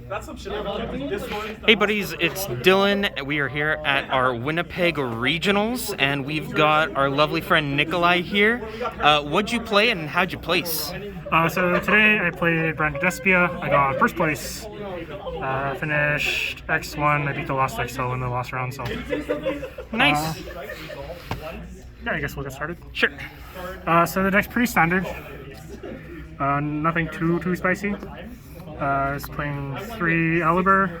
Hey buddies, it's Dylan. We are here at our Winnipeg Regionals, and we've got our lovely friend Nikolai here. What'd you play and how'd you place? So today I played brand DESPIA. I got first place. Finished X1. I beat the last XO in the last round. So Nice. Yeah, I guess we'll get started. Sure. So the deck's pretty standard. Nothing too spicy. I was playing 3 Aliber,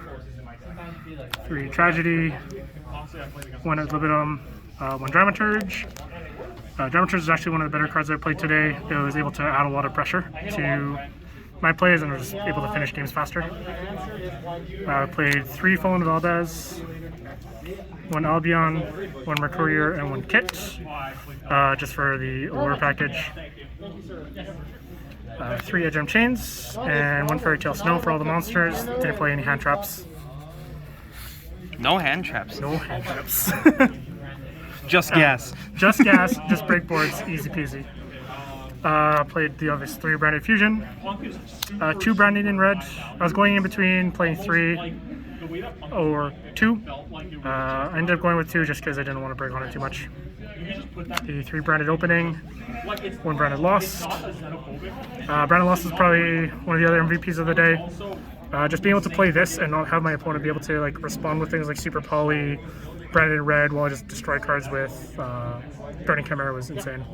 3 Tragedy, 1 Libidum, 1 Dramaturge. Dramaturge is actually one of the better cards I played today. It was able to add a lot of pressure to my plays and was able to finish games faster. I played 3 Fallen Valdez, 1 Albion, 1 Mercurier, and 1 Kit, just for the Allure package. 3 Edgem Chains, and 1 Fairy Tale Snow for all the monsters. Didn't play any hand traps. No hand traps. No hand traps. Just gas. Just gas, just break boards, easy peasy. Played the obvious 3 Branded Fusion, 2 Branded in red. I was going in between playing 3 or 2. I ended up going with 2 just because I didn't want to break on it too much. The 3 Branded Opening, 1 Branded Lost. Branded Lost is probably one of the other MVPs of the day. Just being able to play this and not have my opponent be able to like respond with things like Super Poly, Branded in red, while I just destroy cards with Guardian Chimera was insane.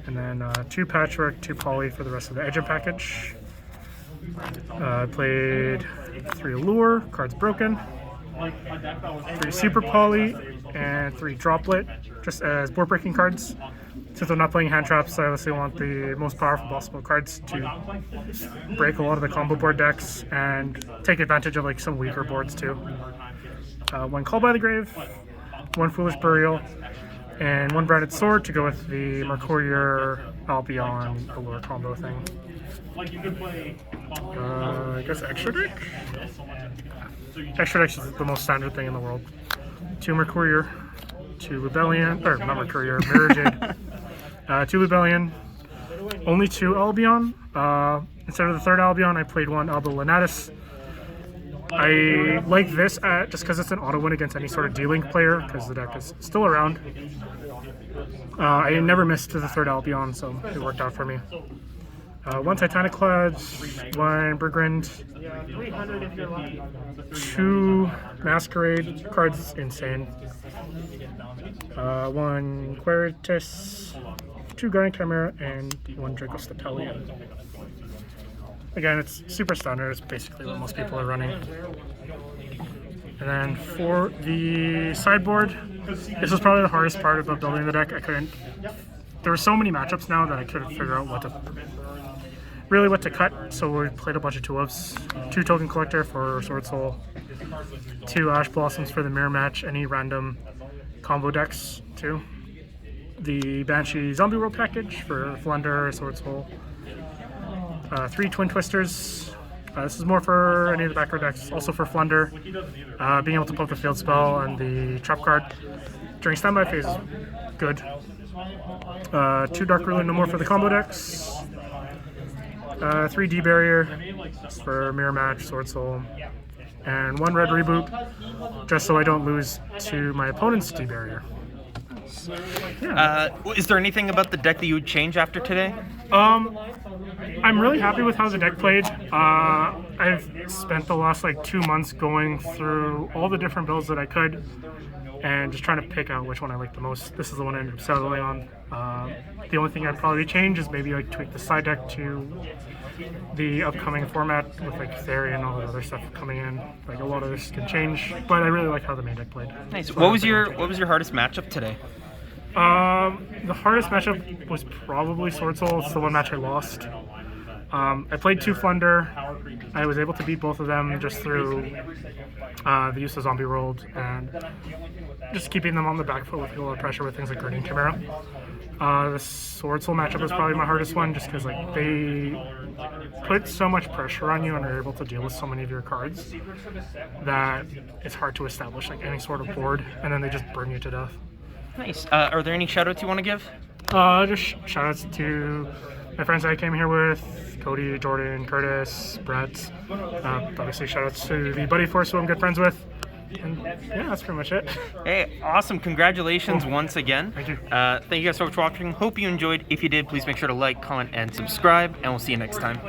And then 2 Patchwork, 2 Poly for the rest of the Edgem package. I played 3 Allure, cards broken, 3 Super Poly, and 3 Droplet, just as board breaking cards. Since I'm not playing hand traps, I obviously want the most powerful possible cards to break a lot of the combo board decks and take advantage of like some weaker boards too. 1 Call by the Grave, 1 Foolish Burial, and 1 Branded Sword to go with the Mercurier Albion Allure combo thing. I guess Extra Deck? Extra Deck is the most standard thing in the world. 2 Mercurier, 2 Rebellion, or not Mercurier, Mirror Jade, 2 Rebellion, only 2 Albion. Instead of the 3rd Albion, I played 1 Alba Lenatus. I like this just because it's an auto win against any sort of D-Link player, because the deck is still around. I never missed to the 3rd Albion, so it worked out for me. 1 Titanic Clouds, 1 Bergrind, 2 Masquerade cards, insane. 1 Quiritus, 2 Guardian Chimera, and 1 Draco Stapelion. Again, it's super standard. It's basically what most people are running. And then for the sideboard, this was probably the hardest part about building the deck. There were so many matchups now that I couldn't figure out what to cut. So we played a bunch of 2-ofs. 2 Token Collector for Sword Soul, 2 Ash Blossoms for the mirror match, any random combo decks too. The Banshee Zombie World package for Flunder, Sword Soul. 3 Twin Twisters. This is more for any of the backer decks, also for Flunder. Being able to poke the field spell and the trap card during standby phase is good. 2 Dark Ruler No More for the combo decks. 3 D-Barrier for Mirror Match, Sword Soul. And 1 Red Reboot, just so I don't lose to my opponent's D-Barrier. Yeah. Is there anything about the deck that you would change after today? I'm really happy with how the deck played. I've spent the last 2 months going through all the different builds that I could and just trying to pick out which one I like the most. This is the one I ended up settling on. The only thing I'd probably change is maybe tweak the side deck to the upcoming format with Theory and all that other stuff coming in. A lot of this can change, but I really like how the main deck played. Nice. What was your hardest matchup today? The hardest matchup was probably Sword Soul. It's the one match I lost. I played 2 Flunder. I was able to beat both of them just through the use of Zombie World and just keeping them on the back foot with a lot of pressure with things like Guardian Chimera. The Sword Soul matchup was probably my hardest one just because they put so much pressure on you and are able to deal with so many of your cards that it's hard to establish any sort of board, and then they just burn you to death. Nice. Are there any shoutouts you want to give? Just shoutouts to my friends I came here with, Cody, Jordan, Curtis, Brett. Obviously, shout out to the Buddy Force who I'm good friends with. And yeah, that's pretty much it. Hey, awesome. Congratulations once again. Thank you. Thank you guys so much for watching. Hope you enjoyed. If you did, please make sure to like, comment, and subscribe, and we'll see you next time.